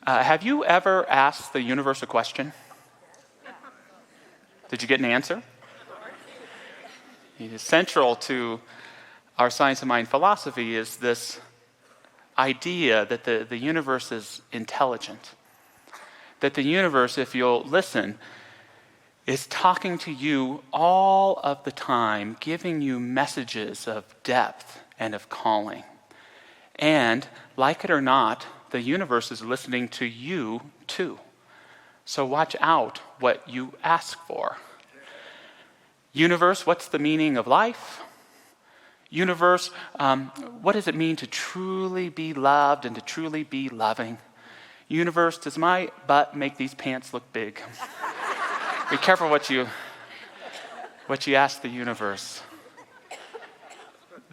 Have you ever asked the universe a question? Did you get an answer? It is central to our science of mind philosophy is this idea that the universe is intelligent. That the universe, if you'll listen, is talking to you all of the time, giving you messages of depth and of calling. And, like it or not, the universe is listening to you too. So watch out what you ask for. Universe, what's the meaning of life? Universe, what does it mean to truly be loved and to truly be loving? Universe, does my butt make these pants look big? Be careful what you ask the universe.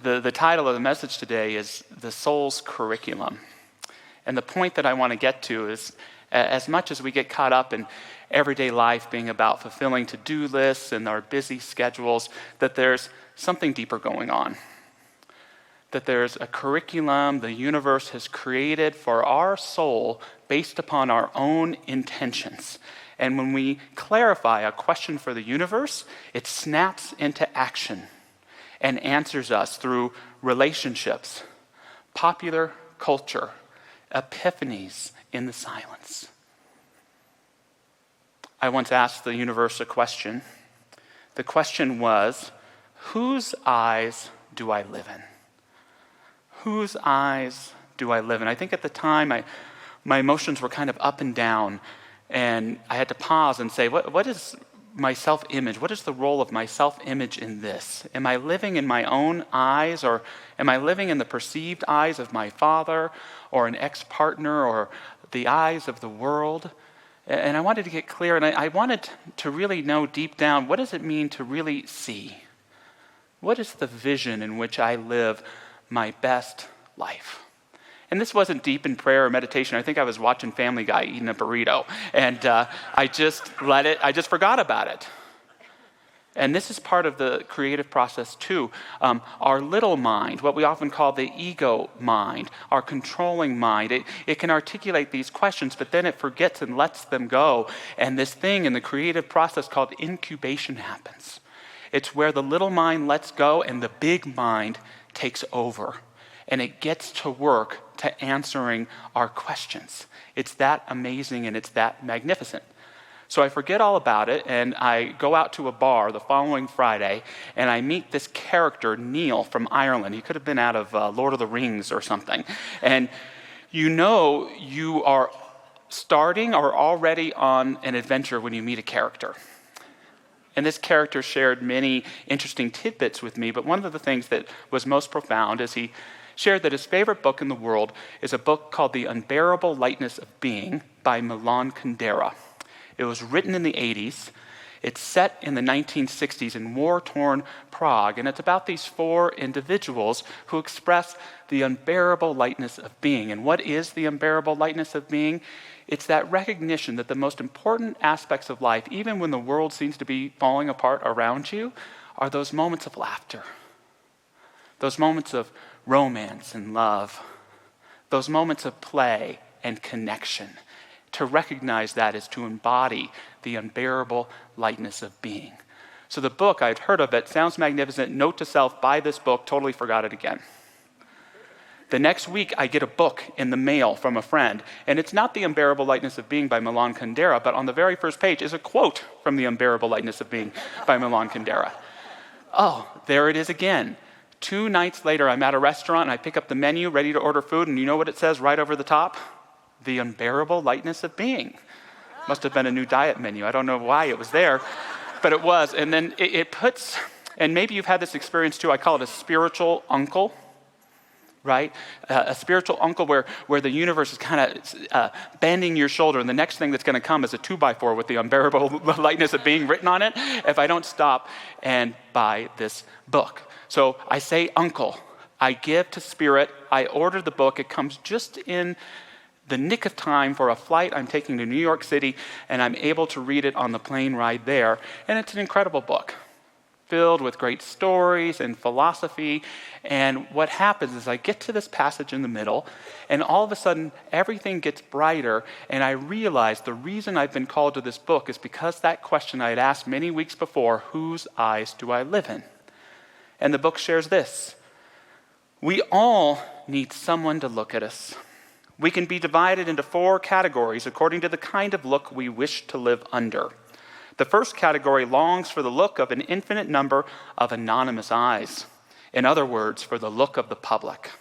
The title of the message today is The Soul's Curriculum. And the point that I want to get to is, as much as we get caught up in everyday life being about fulfilling to-do lists and our busy schedules, that there's something deeper going on. That there's a curriculum the universe has created for our soul based upon our own intentions. And when we clarify a question for the universe, it snaps into action and answers us through relationships, popular culture, epiphanies in the silence. I once asked the universe a question. The question was, whose eyes do I live in? Whose eyes do I live in? I think at the time my emotions were kind of up and down, and I had to pause and say, what is my self-image? What is the role of my self-image in this? Am I living in my own eyes, or am I living in the perceived eyes of my father or an ex-partner or the eyes of the world? And I wanted to get clear, and I wanted to really know deep down, what does it mean to really see? What is the vision in which I live my best life? And this wasn't deep in prayer or meditation. I think I was watching Family Guy eating a burrito, and I just forgot about it. And this is part of the creative process too. Our little mind, what we often call the ego mind, our controlling mind, it can articulate these questions, but then it forgets and lets them go. And this thing in the creative process called incubation happens. It's where the little mind lets go and the big mind takes over. And it gets to work to answering our questions. It's that amazing and it's that magnificent. So I forget all about it, and I go out to a bar the following Friday, and I meet this character, Neil, from Ireland. He could have been out of Lord of the Rings or something. And you know you are starting or already on an adventure when you meet a character. And this character shared many interesting tidbits with me, but one of the things that was most profound is he shared that his favorite book in the world is a book called The Unbearable Lightness of Being by Milan Kundera. It was written in the 80s. It's set in the 1960s in war-torn Prague, and it's about these four individuals who express the unbearable lightness of being. And what is the unbearable lightness of being? It's that recognition that the most important aspects of life, even when the world seems to be falling apart around you, are those moments of laughter, those moments of romance and love, those moments of play and connection. To recognize that is to embody the unbearable lightness of being. So the book, I'd heard of it, sounds magnificent. Note to self, buy this book, totally forgot it again. The next week, I get a book in the mail from a friend, and it's not The Unbearable Lightness of Being by Milan Kundera, but on the very first page is a quote from The Unbearable Lightness of Being by Milan Kundera. Oh, there it is again. 2 nights later, I'm at a restaurant, and I pick up the menu, ready to order food, and you know what it says right over the top? The Unbearable Lightness of Being. Must have been a new diet menu. I don't know why it was there, but it was. And then it puts, and maybe you've had this experience too, I call it a spiritual uncle, right? A spiritual uncle where the universe is kind of bending your shoulder, and the next thing that's going to come is a 2x4 with the unbearable lightness of being written on it if I don't stop and buy this book. So I say uncle. I give to spirit. I order the book. It comes just in the nick of time for a flight I'm taking to New York City, and I'm able to read it on the plane ride there, and it's an incredible book. filled with great stories and philosophy. And what happens is I get to this passage in the middle, and all of a sudden, everything gets brighter, and I realize the reason I've been called to this book is because that question I had asked many weeks before, whose eyes do I live in? And the book shares this: we all need someone to look at us. We can be divided into 4 categories according to the kind of look we wish to live under. The first category longs for the look of an infinite number of anonymous eyes. In other words, for the look of the public.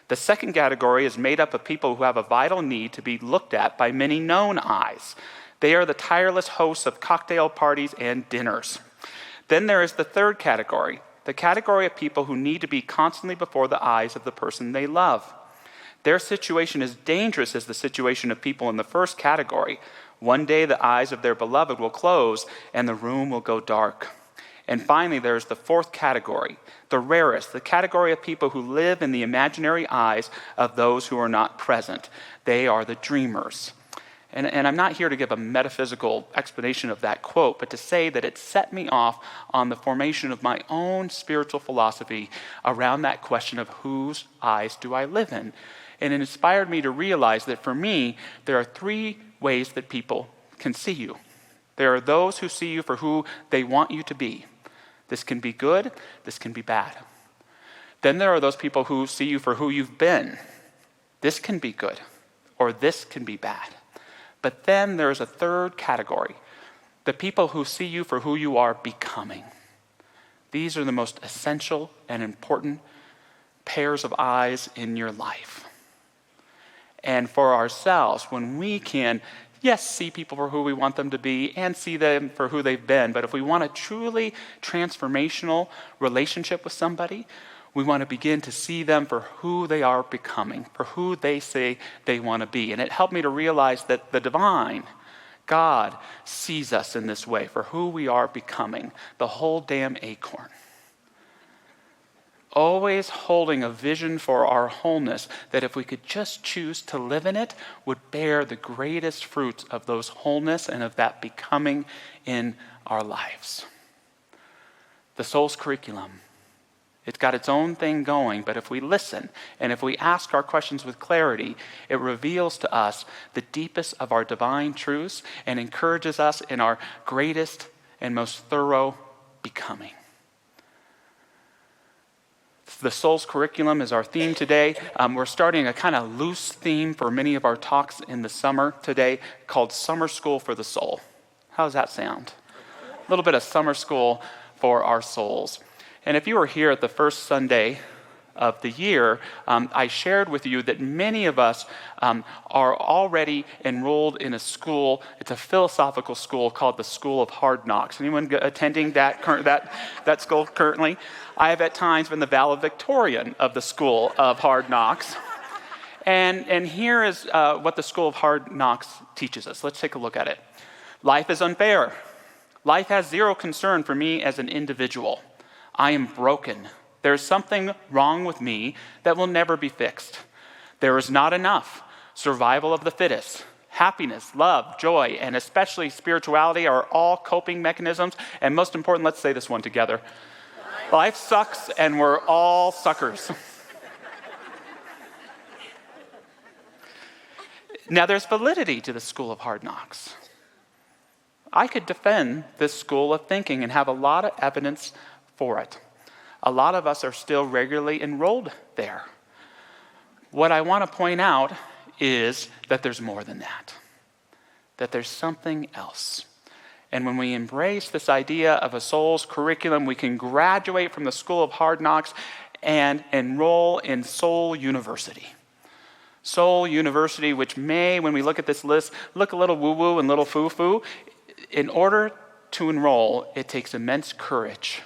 The second category is made up of people who have a vital need to be looked at by many known eyes. They are the tireless hosts of cocktail parties and dinners. Then there is the third category, the category of people who need to be constantly before the eyes of the person they love. Their situation is dangerous as the situation of people in the first category. One day the eyes of their beloved will close and the room will go dark. And finally, there's the fourth category, the rarest, the category of people who live in the imaginary eyes of those who are not present. They are the dreamers. And I'm not here to give a metaphysical explanation of that quote, but to say that it set me off on the formation of my own spiritual philosophy around that question of whose eyes do I live in? And it inspired me to realize that for me, there are 3 ways that people can see you. There are those who see you for who they want you to be. This can be good, this can be bad. Then there are those people who see you for who you've been. This can be good, or this can be bad. But then there's a third category, the people who see you for who you are becoming. These are the most essential and important pairs of eyes in your life. And for ourselves, when we can, yes, see people for who we want them to be and see them for who they've been, but if we want a truly transformational relationship with somebody, we want to begin to see them for who they are becoming, for who they say they want to be. And it helped me to realize that the divine, God, sees us in this way, for who we are becoming, the whole damn acorn. Always holding a vision for our wholeness that if we could just choose to live in it, would bear the greatest fruits of those wholeness and of that becoming in our lives. The soul's curriculum. It's got its own thing going, but if we listen and if we ask our questions with clarity, it reveals to us the deepest of our divine truths and encourages us in our greatest and most thorough becoming. The soul's curriculum is our theme today. We're starting a kind of loose theme for many of our talks in the summer today called Summer School for the Soul. How does that sound? A little bit of summer school for our souls. And if you were here at the first Sunday of the year, I shared with you that many of us are already enrolled in a school. It's a philosophical school called the School of Hard Knocks. Anyone attending that school currently? I have at times been the valedictorian of the School of Hard Knocks. And here is what the School of Hard Knocks teaches us. Let's take a look at it. Life is unfair. Life has zero concern for me as an individual. I am broken. There is something wrong with me that will never be fixed. There is not enough. Survival of the fittest. Happiness, love, joy, and especially spirituality are all coping mechanisms. And most important, let's say this one together. Life sucks and we're all suckers. Now there's validity to the School of Hard Knocks. I could defend this school of thinking and have a lot of evidence for it. A lot of us are still regularly enrolled there. What I want to point out is that there's more than that. That there's something else. And when we embrace this idea of a soul's curriculum, we can graduate from the School of Hard Knocks and enroll in Soul University. Soul University, which may, when we look at this list, look a little woo-woo and little foo-foo. In order to enroll, it takes immense courage,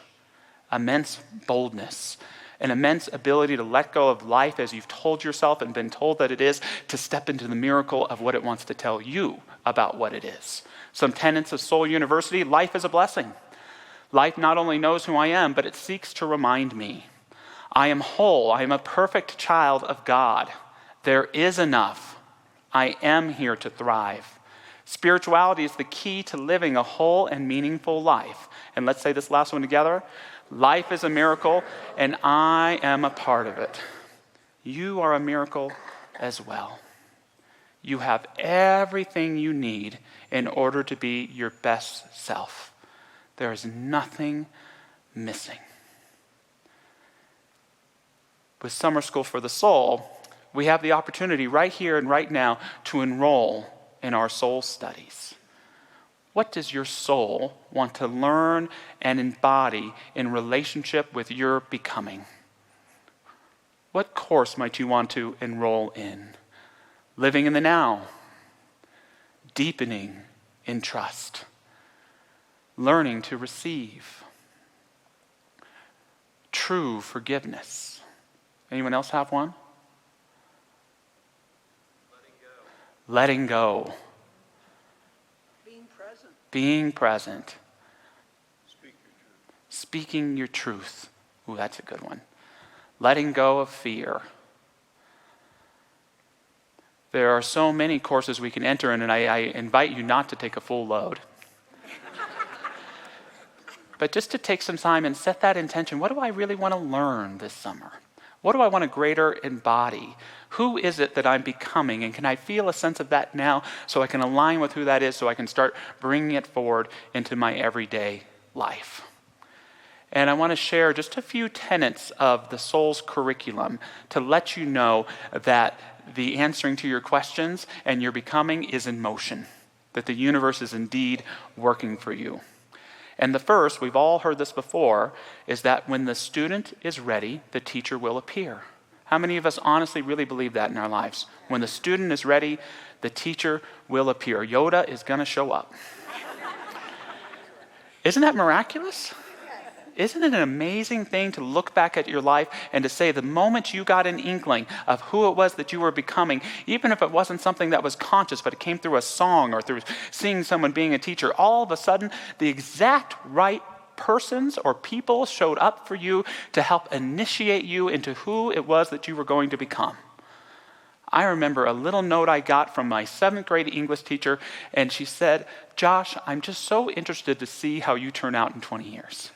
immense boldness, an immense ability to let go of life as you've told yourself and been told that it is, to step into the miracle of what it wants to tell you about what it is. Some tenets of Soul University: life is a blessing. Life not only knows who I am, but it seeks to remind me. I am whole. I am a perfect child of God. There is enough. I am here to thrive. Spirituality is the key to living a whole and meaningful life. And let's say this last one together. Life is a miracle, and I am a part of it. You are a miracle as well. You have everything you need in order to be your best self. There is nothing missing. With Summer School for the Soul, we have the opportunity right here and right now to enroll in our soul studies. What does your soul want to learn and embody in relationship with your becoming? What course might you want to enroll in? Living in the now, deepening in trust, learning to receive, true forgiveness. Anyone else have one? Letting go. Being present. Speaking your truth. Ooh, that's a good one. Letting go of fear. There are so many courses we can enter in, and I invite you not to take a full load. But just to take some time and set that intention. What do I really want to learn this summer? What do I want to greater embody? Who is it that I'm becoming? And can I feel a sense of that now so I can align with who that is, so I can start bringing it forward into my everyday life? And I want to share just a few tenets of the soul's curriculum to let you know that the answering to your questions and your becoming is in motion, that the universe is indeed working for you. And the first, we've all heard this before, is that when the student is ready, the teacher will appear. How many of us honestly really believe that in our lives? When the student is ready, the teacher will appear. Yoda is going to show up. Isn't that miraculous? Isn't it an amazing thing to look back at your life and to say the moment you got an inkling of who it was that you were becoming, even if it wasn't something that was conscious, but it came through a song or through seeing someone being a teacher, all of a sudden the exact right persons or people showed up for you to help initiate you into who it was that you were going to become. I remember a little note I got from my 7th grade English teacher, and she said, "Josh, I'm just so interested to see how you turn out in 20 years."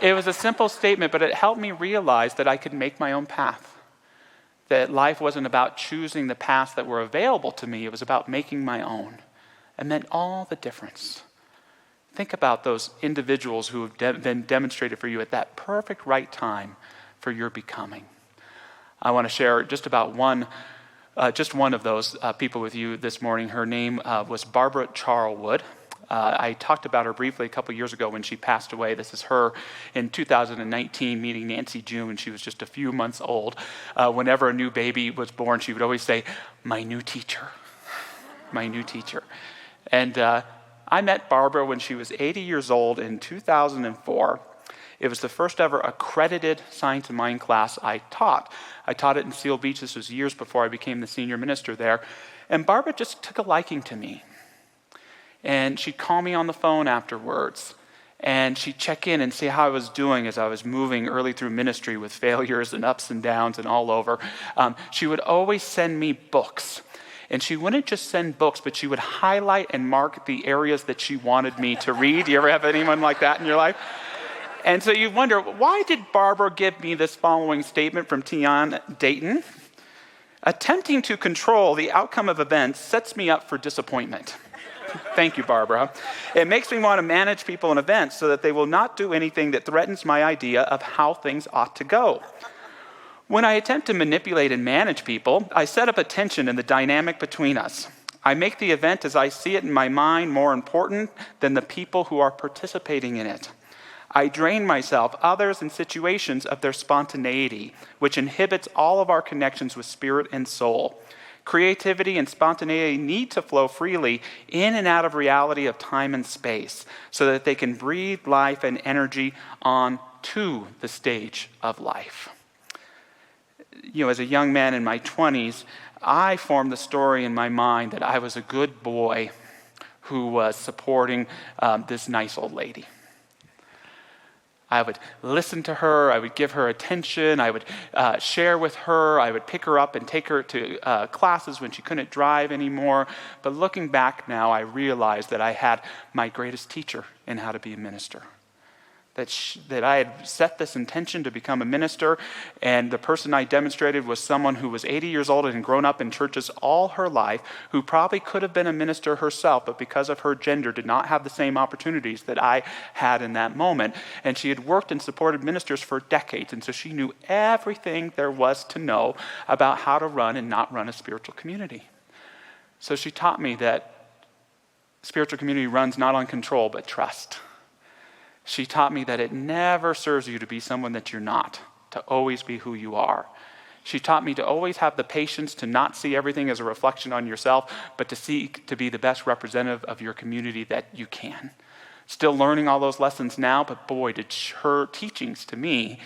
It was a simple statement, but it helped me realize that I could make my own path. That life wasn't about choosing the paths that were available to me. It was about making my own. It meant all the difference. Think about those individuals who have been demonstrated for you at that perfect right time for your becoming. I want to share just one of those people with you this morning. Her name was Barbara Charlwood. I talked about her briefly a couple years ago when she passed away. This is her in 2019 meeting Nancy June when she was just a few months old. Whenever a new baby was born, she would always say, "My new teacher, my new teacher." And I met Barbara when she was 80 years old in 2004. It was the first ever accredited Science of Mind class I taught. I taught it in Seal Beach. This was years before I became the senior minister there. And Barbara just took a liking to me. And she'd call me on the phone afterwards, and she'd check in and see how I was doing as I was moving early through ministry with failures and ups and downs and all over. She would always send me books. And she wouldn't just send books, but she would highlight and mark the areas that she wanted me to read. Do you ever have anyone like that in your life? And so you wonder, why did Barbara give me this following statement from Tian Dayton? "Attempting to control the outcome of events sets me up for disappointment." Thank you, Barbara. "It makes me want to manage people and events so that they will not do anything that threatens my idea of how things ought to go. When I attempt to manipulate and manage people, I set up a tension in the dynamic between us. I make the event as I see it in my mind more important than the people who are participating in it. I drain myself, others, and situations of their spontaneity, which inhibits all of our connections with spirit and soul. Creativity and spontaneity need to flow freely in and out of reality of time and space so that they can breathe life and energy on to the stage of life." You know, as a young man in my 20s, I formed the story in my mind that I was a good boy who was supporting this nice old lady. I would listen to her. I would give her attention. I would share with her. I would pick her up and take her to classes when she couldn't drive anymore. But looking back now, I realized that I had my greatest teacher in how to be a minister. That I had set this intention to become a minister, and the person I demonstrated was someone who was 80 years old and had grown up in churches all her life, who probably could have been a minister herself, but because of her gender did not have the same opportunities that I had in that moment. And she had worked and supported ministers for decades, and so she knew everything there was to know about how to run and not run a spiritual community. So she taught me that spiritual community runs not on control, but trust. She taught me that it never serves you to be someone that you're not, to always be who you are. She taught me to always have the patience to not see everything as a reflection on yourself, but to seek to be the best representative of your community that you can. Still learning all those lessons now, but boy, did her teachings to me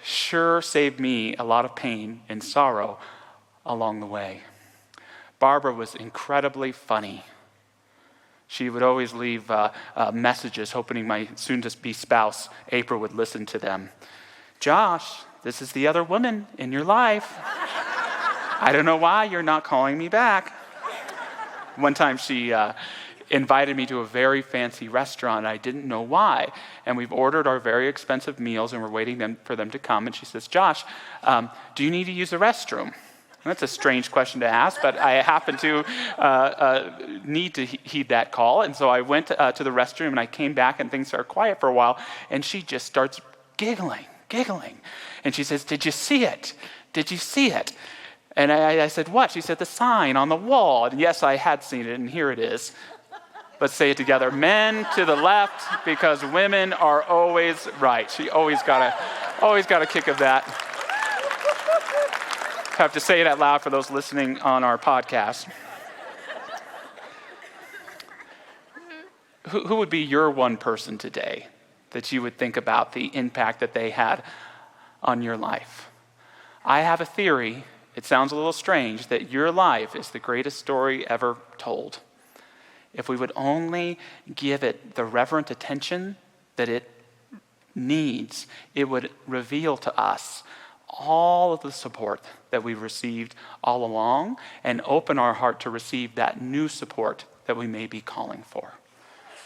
sure saved me a lot of pain and sorrow along the way. Barbara was incredibly funny. She would always leave messages hoping my soon-to-be spouse, April, would listen to them. Josh, this is the other woman in your life. I don't know why you're not calling me back. One time she invited me to a very fancy restaurant. I didn't know why. And we've ordered our very expensive meals and we're waiting for them to come. And she says, Josh, do you need to use the restroom? That's a strange question to ask, but I happen to need to heed that call. And so I went to the restroom and I came back and things are quiet for a while. And she just starts giggling. And she says, did you see it? Did you see it? And I said, what? She said, the sign on the wall. And yes, I had seen it, and here it is. Let's say it together. Men to the left, because women are always right. She always got a kick of that. Have to say it out loud for those listening on our podcast. Who would be your one person today that you would think about the impact that they had on your life? I have a theory, it sounds a little strange, that your life is the greatest story ever told. If we would only give it the reverent attention that it needs, it would reveal to us all of the support that we've received all along and open our heart to receive that new support that we may be calling for.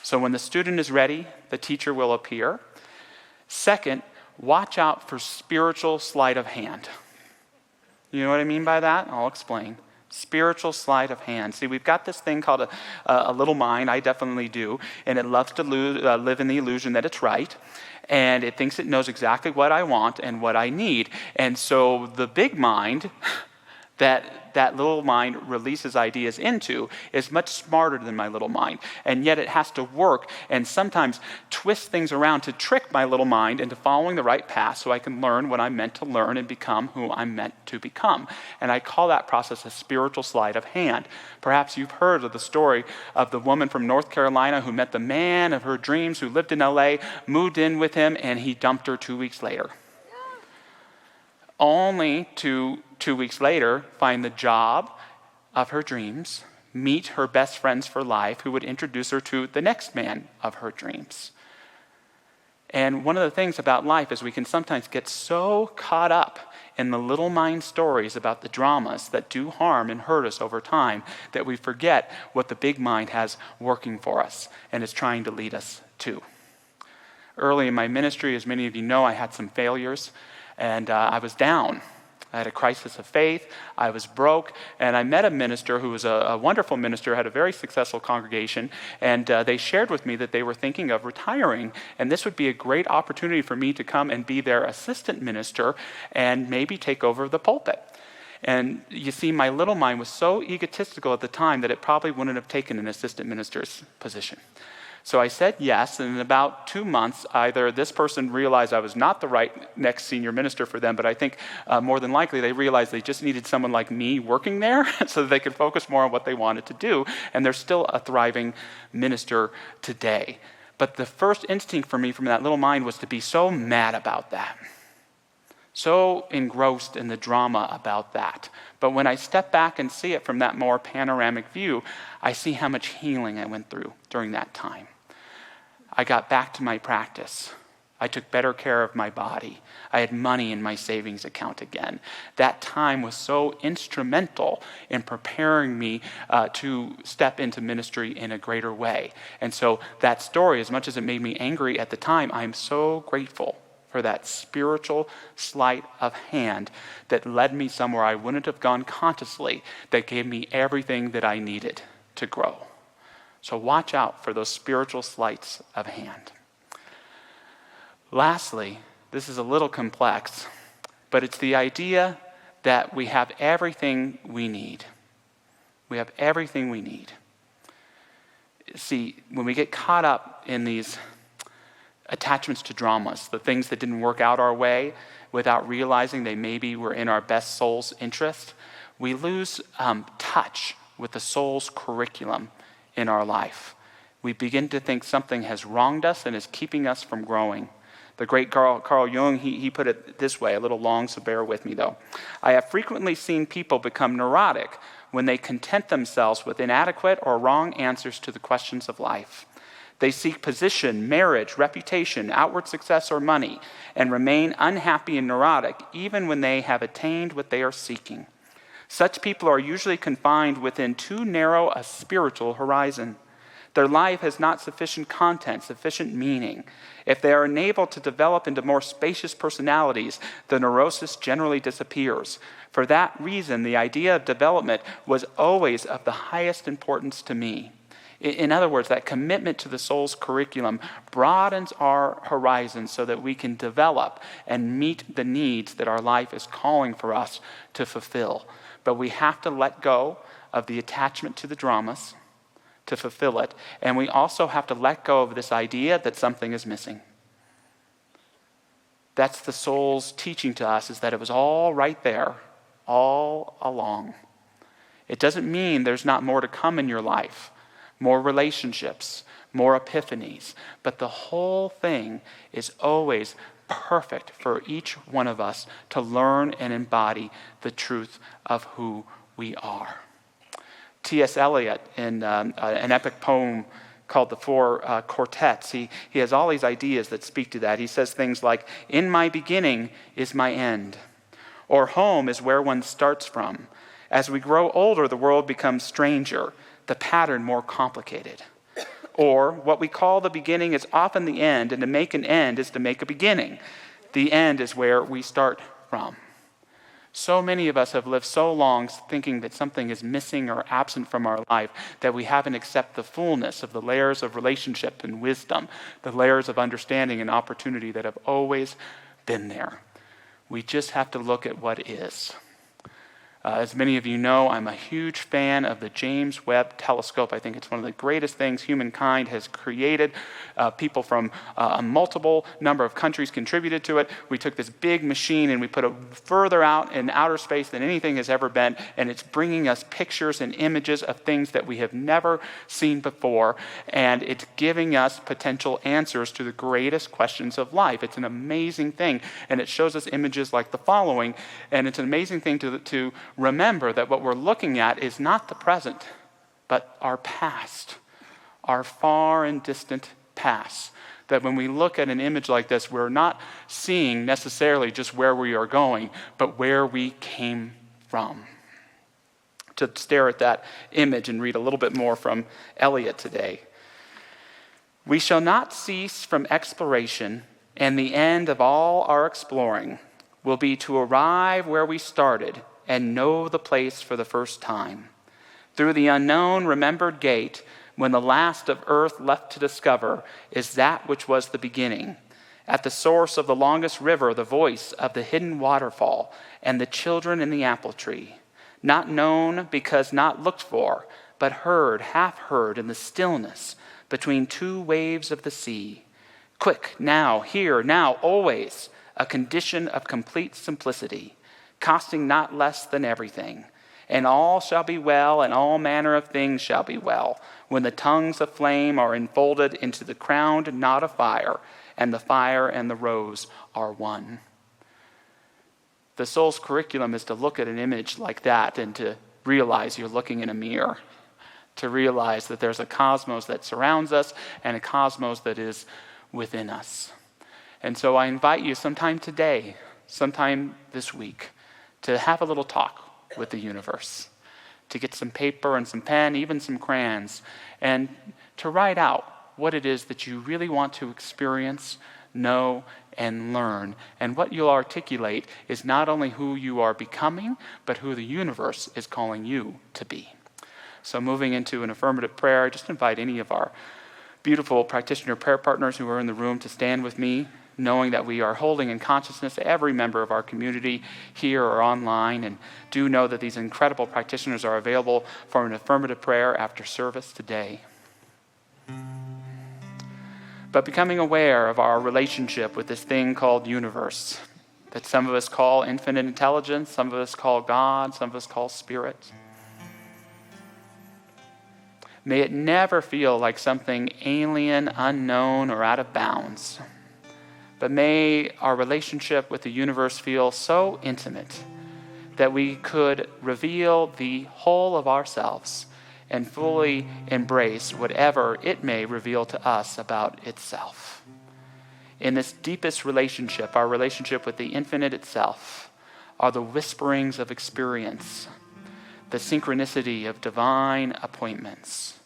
So when the student is ready, the teacher will appear. Second, watch out for spiritual sleight of hand. You know what I mean by that? I'll explain. Spiritual sleight of hand. See, we've got this thing called a little mind. I definitely do. And it loves to live in the illusion that it's right. And it thinks it knows exactly what I want and what I need. And so the big mind that little mind releases ideas into is much smarter than my little mind. And yet it has to work and sometimes twist things around to trick my little mind into following the right path so I can learn what I'm meant to learn and become who I'm meant to become. And I call that process a spiritual sleight of hand. Perhaps you've heard of the story of the woman from North Carolina who met the man of her dreams, who lived in LA, moved in with him, and he dumped her 2 weeks later. Only to 2 weeks later find the job of her dreams, meet her best friends for life who would introduce her to the next man of her dreams. And one of the things about life is we can sometimes get so caught up in the little mind stories about the dramas that do harm and hurt us over time that we forget what the big mind has working for us and is trying to lead us to. Early in my ministry, as many of you know, I had some failures. And I was down. I had a crisis of faith. I was broke. And I met a minister who was a wonderful minister, had a very successful congregation. And they shared with me that they were thinking of retiring. And this would be a great opportunity for me to come and be their assistant minister and maybe take over the pulpit. And you see, my little mind was so egotistical at the time that it probably wouldn't have taken an assistant minister's position. So I said yes, and in about 2 months, either this person realized I was not the right next senior minister for them, but I think more than likely they realized they just needed someone like me working there so that they could focus more on what they wanted to do, and they're still a thriving minister today. But the first instinct for me from that little mind was to be so mad about that, so engrossed in the drama about that. But when I step back and see it from that more panoramic view, I see how much healing I went through during that time. I got back to my practice. I took better care of my body. I had money in my savings account again. That time was so instrumental in preparing me to step into ministry in a greater way. And so that story, as much as it made me angry at the time, I'm so grateful for that spiritual sleight of hand that led me somewhere I wouldn't have gone consciously, that gave me everything that I needed to grow. So watch out for those spiritual sleights of hand. Lastly, this is a little complex, but it's the idea that we have everything we need. We have everything we need. See, when we get caught up in these attachments to dramas, the things that didn't work out our way, without realizing they maybe were in our best soul's interest, we lose touch with the soul's curriculum in our life. We begin to think something has wronged us and is keeping us from growing. The great Carl Jung, he put it this way, a little long, so bear with me though. I have frequently seen people become neurotic when they content themselves with inadequate or wrong answers to the questions of life. They seek position, marriage, reputation, outward success, or money, and remain unhappy and neurotic even when they have attained what they are seeking. Such people are usually confined within too narrow a spiritual horizon. Their life has not sufficient content, sufficient meaning. If they are enabled to develop into more spacious personalities, the neurosis generally disappears. For that reason, the idea of development was always of the highest importance to me. In other words, that commitment to the soul's curriculum broadens our horizons so that we can develop and meet the needs that our life is calling for us to fulfill. But we have to let go of the attachment to the dramas to fulfill it. And we also have to let go of this idea that something is missing. That's the soul's teaching to us, is that it was all right there, all along. It doesn't mean there's not more to come in your life. More relationships, more epiphanies. But the whole thing is always perfect for each one of us to learn and embody the truth of who we are. T.S. Eliot, in an epic poem called The Four Quartets, he has all these ideas that speak to that. He says things like, "In my beginning is my end," or "Home is where one starts from. As we grow older, the world becomes stranger, the pattern more complicated." Or, "What we call the beginning is often the end, and to make an end is to make a beginning. The end is where we start from." So many of us have lived so long thinking that something is missing or absent from our life that we haven't accepted the fullness of the layers of relationship and wisdom, the layers of understanding and opportunity that have always been there. We just have to look at what is. As many of you know, I'm a huge fan of the James Webb Telescope. I think it's one of the greatest things humankind has created. People from a multiple number of countries contributed to it. We took this big machine and we put it further out in outer space than anything has ever been, and it's bringing us pictures and images of things that we have never seen before, and it's giving us potential answers to the greatest questions of life. It's an amazing thing, and it shows us images like the following, and it's an amazing thing to remember that what we're looking at is not the present, but our past, our far and distant past. That when we look at an image like this, we're not seeing necessarily just where we are going, but where we came from. To stare at that image and read a little bit more from Eliot today. "We shall not cease from exploration, and the end of all our exploring will be to arrive where we started and know the place for the first time. Through the unknown remembered gate, when the last of earth left to discover is that which was the beginning. At the source of the longest river, the voice of the hidden waterfall, and the children in the apple tree. Not known because not looked for, but heard, half heard in the stillness between two waves of the sea. Quick, now, here, now, always, a condition of complete simplicity, costing not less than everything. And all shall be well, and all manner of things shall be well, when the tongues of flame are enfolded into the crowned knot of fire, and the fire and the rose are one." The soul's curriculum is to look at an image like that and to realize you're looking in a mirror, to realize that there's a cosmos that surrounds us and a cosmos that is within us. And so I invite you sometime today, sometime this week, to have a little talk with the universe, to get some paper and some pen, even some crayons, and to write out what it is that you really want to experience, know, and learn. And what you'll articulate is not only who you are becoming, but who the universe is calling you to be. So moving into an affirmative prayer, I just invite any of our beautiful practitioner prayer partners who are in the room to stand with me, knowing that we are holding in consciousness every member of our community here or online, and do know that these incredible practitioners are available for an affirmative prayer after service today. But becoming aware of our relationship with this thing called universe, that some of us call infinite intelligence, some of us call God, some of us call spirit. May it never feel like something alien, unknown, or out of bounds. But may our relationship with the universe feel so intimate that we could reveal the whole of ourselves and fully embrace whatever it may reveal to us about itself. In this deepest relationship, our relationship with the infinite itself, are the whisperings of experience, the synchronicity of divine appointments,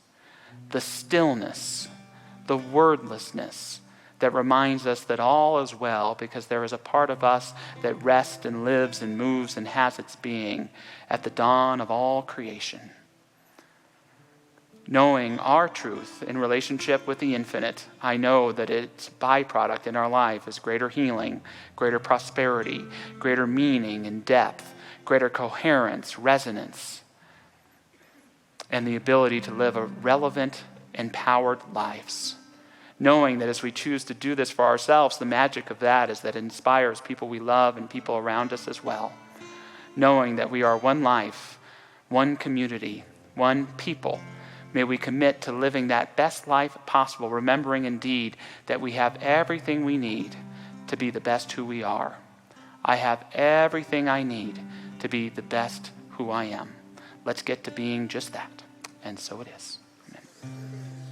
the stillness, the wordlessness that reminds us that all is well because there is a part of us that rests and lives and moves and has its being at the dawn of all creation. Knowing our truth in relationship with the infinite, I know that its byproduct in our life is greater healing, greater prosperity, greater meaning and depth, greater coherence, resonance, and the ability to live a relevant, empowered lives. Knowing that as we choose to do this for ourselves, the magic of that is that it inspires people we love and people around us as well. Knowing that we are one life, one community, one people. May we commit to living that best life possible, remembering indeed that we have everything we need to be the best who we are. I have everything I need to be the best who I am. Let's get to being just that. And so it is. Amen.